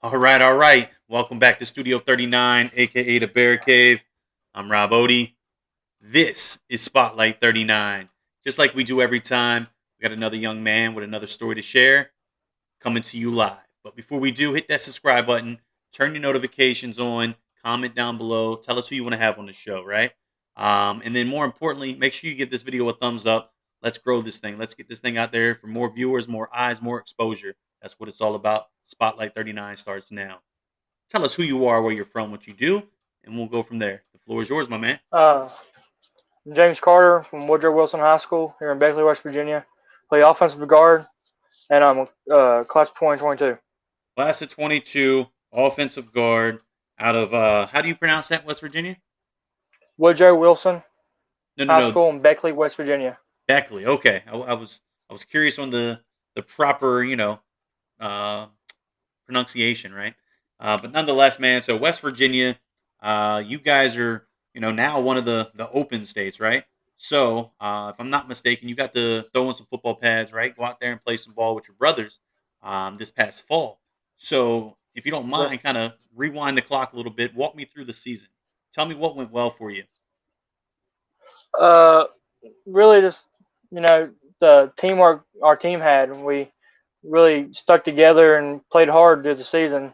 All right, all right. Welcome back to Studio 39, aka the Bear Cave. I'm Rob Odie. This is Spotlight 39. Just like we do every time, we got another young man with another story to share coming to you live. But before we do, hit that subscribe button, turn your notifications on, comment down below, tell us who you want to have on the show, right? And then more importantly, make sure you give this video a thumbs up. Let's grow this thing. Let's get this thing out there for more viewers, more eyes, more exposure. That's what it's all about. Spotlight 39 starts now. Tell us who you are, where you're from, what you do, and we'll go from there. The floor is yours, my man. Uh, James Carter from Woodrow Wilson High School here in Beckley, West Virginia. Play offensive guard, and I'm class of 2022. Class of 22, offensive guard out of, how do you pronounce that, West Virginia? Woodrow Wilson No, no, High no. School in Beckley, West Virginia. Beckley. Okay. I was curious on the proper, uh, pronunciation, right? But nonetheless, man. So West Virginia, you guys are now one of the open states, right? So if I'm not mistaken, you got to throw in some football pads, right? Go out there and play some ball with your brothers this past fall. So if you don't Yeah. mind, kind of rewind the clock a little bit. Walk me through the season. Tell me what went well for you. Uh, Really just you know the teamwork our team had, and we really stuck together and played hard through the season.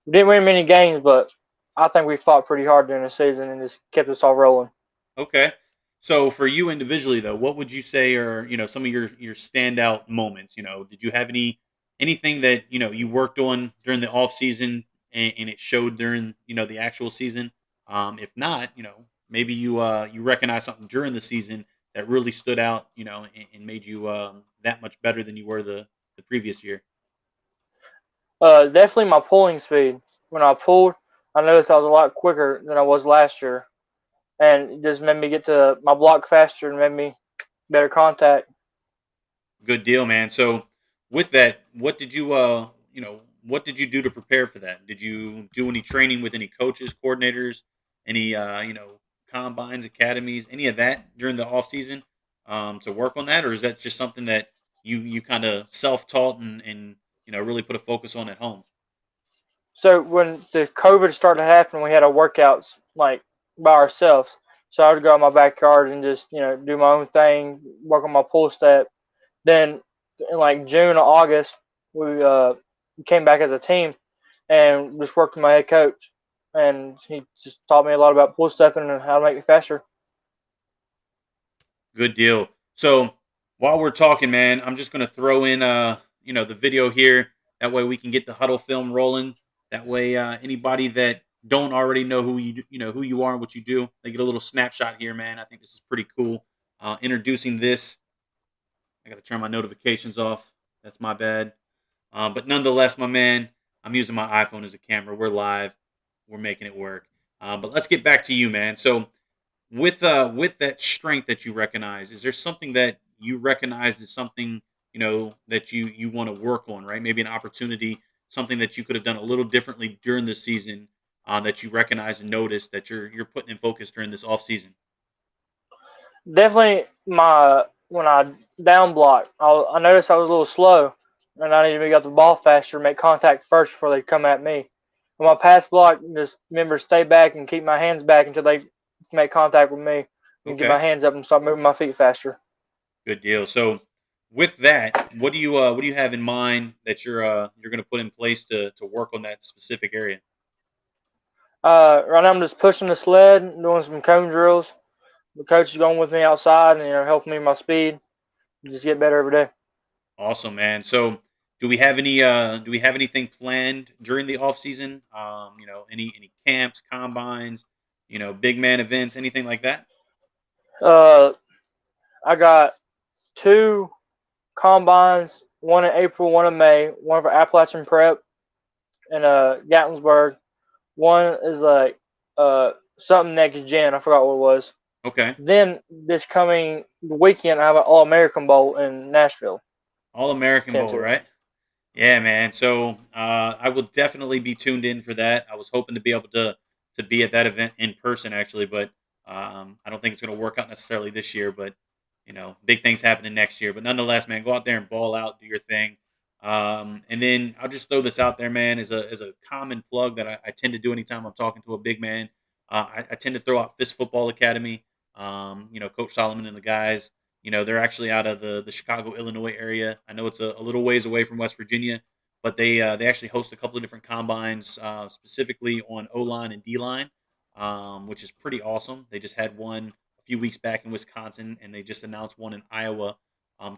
We didn't win many games, but I think we fought pretty hard during the season and just kept us all rolling. Okay. So for you individually though, what would you say are, some of your standout moments? Did you have anything that, you worked on during the off season and it showed during, the actual season? If not, maybe you recognize something during the season that really stood out, and made you that much better than you were the previous year. Definitely my pulling speed. When I pulled, I noticed I was a lot quicker than I was last year, and it just made me get to my block faster and made me better contact. Good deal, man. So with that, what did you do to prepare for that? Did you do any training with any coaches, coordinators, any combines, academies, any of that during the off season to work on that, or is that just something that you kind of self taught and really put a focus on at home? So when the COVID started happening, we had our workouts like by ourselves. So I would go out in my backyard and just do my own thing, work on my pull step. Then in like June or August, we came back as a team and just worked with my head coach, and he just taught me a lot about pull stepping and how to make it faster. Good deal. So while we're talking, man, I'm just gonna throw in the video here. That way we can get the huddle film rolling. That way anybody that don't already know who you are and what you do, they get a little snapshot here, man. I think this is pretty cool. Introducing this. I gotta turn my notifications off. That's my bad. But nonetheless, my man, I'm using my iPhone as a camera. We're live. We're making it work. But let's get back to you, man. So with that strength that you recognize, is there something that you recognize as something that you want to work on, right? Maybe an opportunity, something that you could have done a little differently during the season, that you recognize and notice that you're putting in focus during this off season. Definitely, my when I down block, I noticed I was a little slow, and I needed to get the ball faster, make contact first before they come at me. When my pass block, just remember stay back and keep my hands back until they make contact with me, and get my Okay, hands up and start moving my feet faster. good deal. So with that, what do you have in mind that you're going to put in place to work on that specific area? Right now I'm just pushing the sled, doing some cone drills. The coach is going with me outside and helping me with my speed. Just get better every day. Awesome, man. So, do we have anything planned during the off season? Any camps, combines, big man events, anything like that? Uh, I got two combines, one in April, one in May, one for Appalachian Prep in Gatlinburg. One is like something next gen. I forgot what it was. Okay. Then this coming weekend, I have an All American Bowl in Nashville. All American Tend Bowl, to. right? Yeah, man. So, I will definitely be tuned in for that. I was hoping to be able to be at that event in person actually, but I don't think it's going to work out necessarily this year, but big things happening next year. But nonetheless, man, go out there and ball out, do your thing. And then I'll just throw this out there, man, as a common plug that I tend to do anytime I'm talking to a big man. I tend to throw out Fist Football Academy. Coach Solomon and the guys. They're actually out of the Chicago, Illinois area. I know it's a little ways away from West Virginia, but they actually host a couple of different combines, specifically on O line and D line, which is pretty awesome. They just had one a few weeks back in Wisconsin, and they just announced one in Iowa,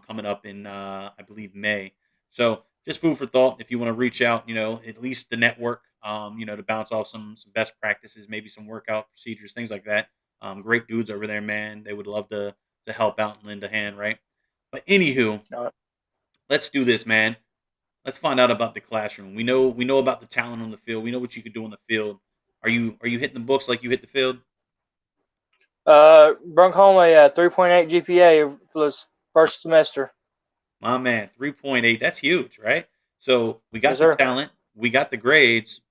coming up in I believe May. So just food for thought if you want to reach out, at least the network, to bounce off some best practices, maybe some workout procedures, things like that. Great dudes over there, man. They would love to help out and lend a hand, right? But anywho, Uh, let's do this, man. Let's find out about the classroom. We know about the talent on the field. We know what you could do on the field. Are you hitting the books like you hit the field? Brunk home a 3.8 GPA for this first semester. My man, 3.8. That's huge, right? So we Yes, got the sir. talent, we got the grades.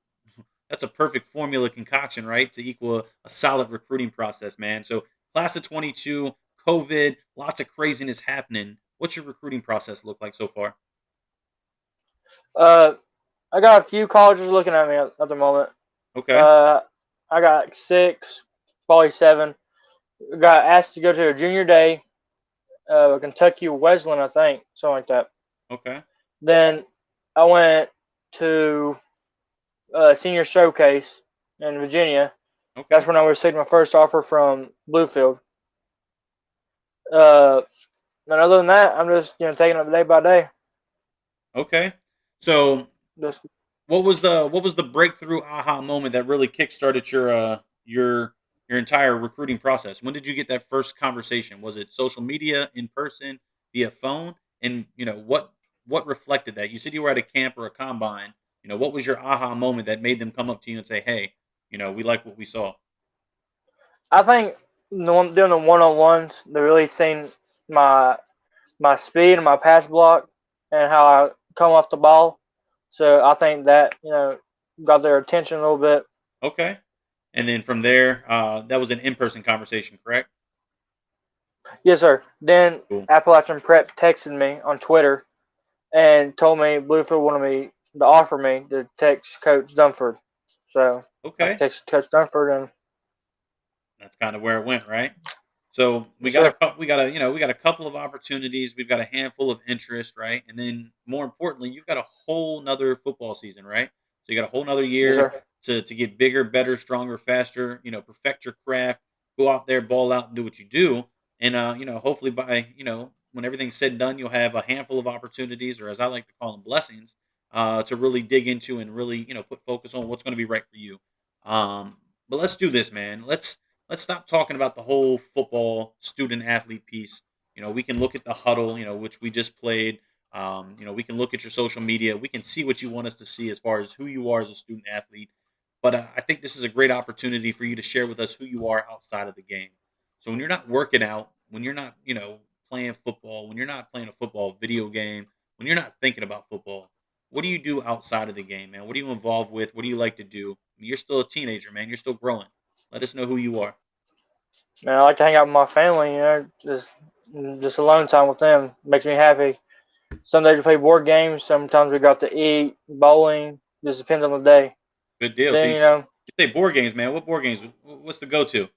That's a perfect formula concoction, right? To equal a solid recruiting process, man. So class of 22, COVID, lots of craziness happening. What's your recruiting process look like so far? Uh, I got a few colleges looking at me at the moment. Okay. Uh, I got six, probably seven. Got asked to go to a junior day, Kentucky Wesleyan, I think, something like that. Okay. Then I went to senior showcase in Virginia. That's Okay. when I received my first offer from Bluefield. Uh, and other than that, I'm just taking it day by day. Okay. So Just what was the breakthrough aha moment that really kickstarted your entire recruiting process? When did you get that first conversation? Was it social media, in person, via phone? And what reflected that? You said you were at a camp or a combine. What was your aha moment that made them come up to you and say, "Hey, we like what we saw." I think doing the one-on-ones, they really seen my my speed and my pass block and how I come off the ball. So I think that got their attention a little bit. Okay. And then from there, that was an in-person conversation, correct? Yes, sir. Then Cool. Appalachian Prep texted me on Twitter and told me Bluefield wanted me to offer me to text Coach Dunford. So I Okay. texted Coach Dunford and That's kind of where it went, right? So we yes, got a sir. couple. We got a couple of opportunities. We've got a handful of interest, right? And then more importantly, you've got a whole nother football season, right? So you got a whole nother Yes, year sir. to get bigger, better, stronger, faster. Perfect your craft, go out there, ball out, and do what you do. And hopefully by when everything's said and done, you'll have a handful of opportunities, or as I like to call them, blessings, to really dig into and really put focus on what's going to be right for you. But let's do this, man. Let's stop talking about the whole football student athlete piece. We can look at the huddle, which we just played. We can look at your social media. We can see what you want us to see as far as who you are as a student athlete. But I think this is a great opportunity for you to share with us who you are outside of the game. So when you're not working out, when you're not, playing football, when you're not playing a football video game, when you're not thinking about football, what do you do outside of the game, man? What are you involved with? What do you like to do? I mean, you're still a teenager, man. You're still growing. Let us know who you are. Man, I like to hang out with my family. Just alone time with them makes me happy. Some days we play board games. Sometimes we got to eat, bowling. Just depends on the day. Good deal. So Then you say board games, man. What board games? What's the go-to?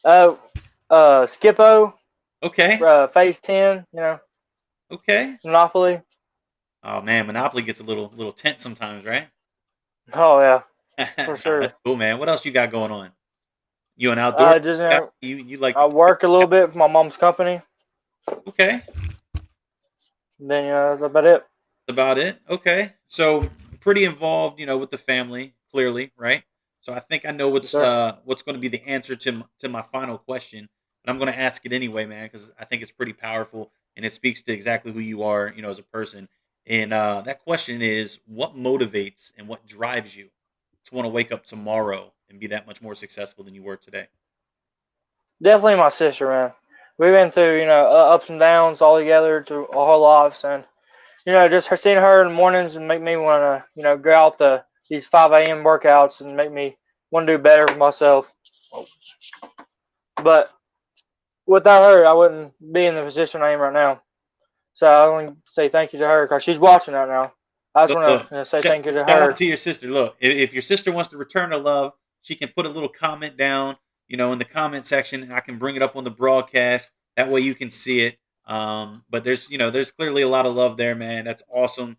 uh, Skippo, Okay. Phase 10. Okay. Monopoly. Oh man, Monopoly gets a little tense sometimes, right? Oh yeah, for No, sure. that's cool, man. What else you got going on? You an outdoor Just guy? You like I to keep work a little bit for my mom's company. okay. Then that's about it. That's about it. Okay. So pretty involved, with the family, clearly, right? So I think I know Yes, sir. what's going to be the answer to my final question, but I'm going to ask it anyway, man, because I think it's pretty powerful and it speaks to exactly who you are, as a person. And that question is, what motivates and what drives you to want to wake up tomorrow and be that much more successful than you were today? Definitely my sister, man. We've been through ups and downs all together through our whole lives, and just seeing her in the mornings and make me want to go out these 5 a.m. workouts and make me want to do better for myself. But without her, I wouldn't be in the position I am right now. So I want to say thank you to her because she's watching right now. I just Look, want look. to say Shout, thank you to shout out her. to your sister. Look, if your sister wants to return her love, she can put a little comment down, in the comment section, and I can bring it up on the broadcast. That way you can see it. But there's clearly a lot of love there, man. That's awesome.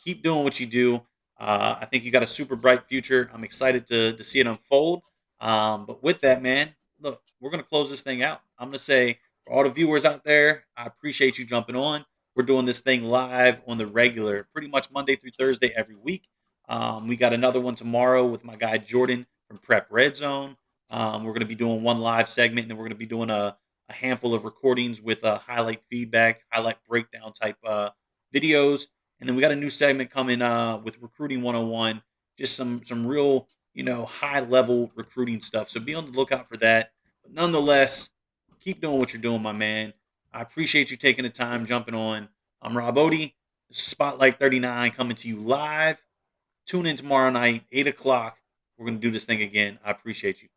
Keep doing what you do. I think you got a super bright future. I'm excited to see it unfold. But with that, man, look, we're gonna close this thing out. I'm gonna say for all the viewers out there, I appreciate you jumping on. We're doing this thing live on the regular, pretty much Monday through Thursday every week. We got another one tomorrow with my guy Jordan from Prep Red Zone. We're going to be doing one live segment, and then we're going to be doing a handful of recordings with highlight feedback, highlight breakdown type videos. And then we got a new segment coming with Recruiting 101, just some real, high level recruiting stuff. So be on the lookout for that. But nonetheless, keep doing what you're doing, my man. I appreciate you taking the time, jumping on. I'm Rob Odie. This is Spotlight 39 coming to you live. Tune in tomorrow night, 8 o'clock. We're going to do this thing again. I appreciate you.